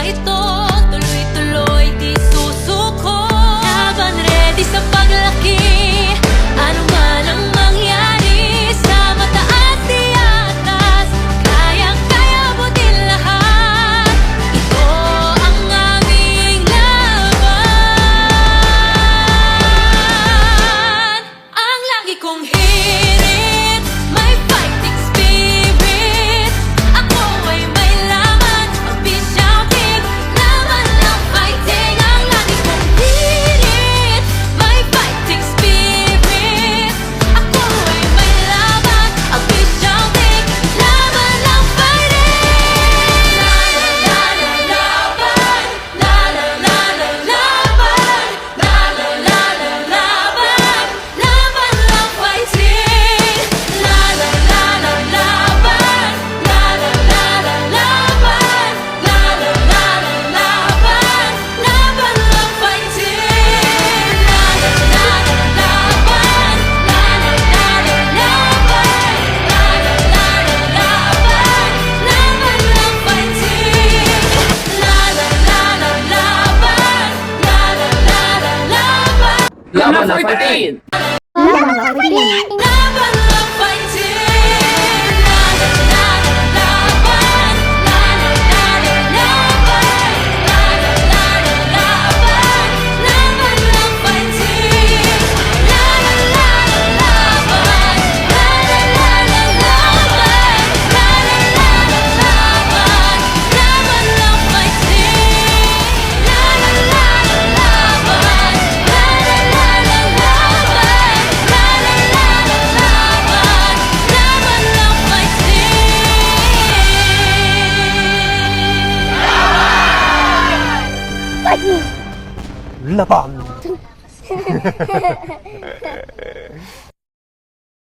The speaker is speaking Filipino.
ito, tuloy-tuloy di susuko. Laban ready sa paglaki, ano man ang mangyari. Sa mataas di atas, kayang-kaya mo din lahat. Ito ang aming laban. Ang lagi kong hirit, may fighting spirit. Ako ay may laman, pag-shouting, laban ng fighting. Ang lagi kong hirit, may fighting spirit. Ako ay may laban, pag-shouting, laban ng fighting. La la la la laban, la la la la laban, la la la la laban, laban ng fighting. La la la la laban, la la la la laban, la la la la laban, laban ng fighting. La la la la laban, la la la la laban, la la la la laban, laban ng fighting. La la la la laban, la la la la laban. Laban na fighting! Laban ng fighting. La la la la laban, la la la la laban, la la la la laban, laban ng fighting. La la la la laban, la la la la laban, la la la la laban, laban ng fighting. La la la la laban, la la la la laban, la la la la laban, laban ng fighting. Laban!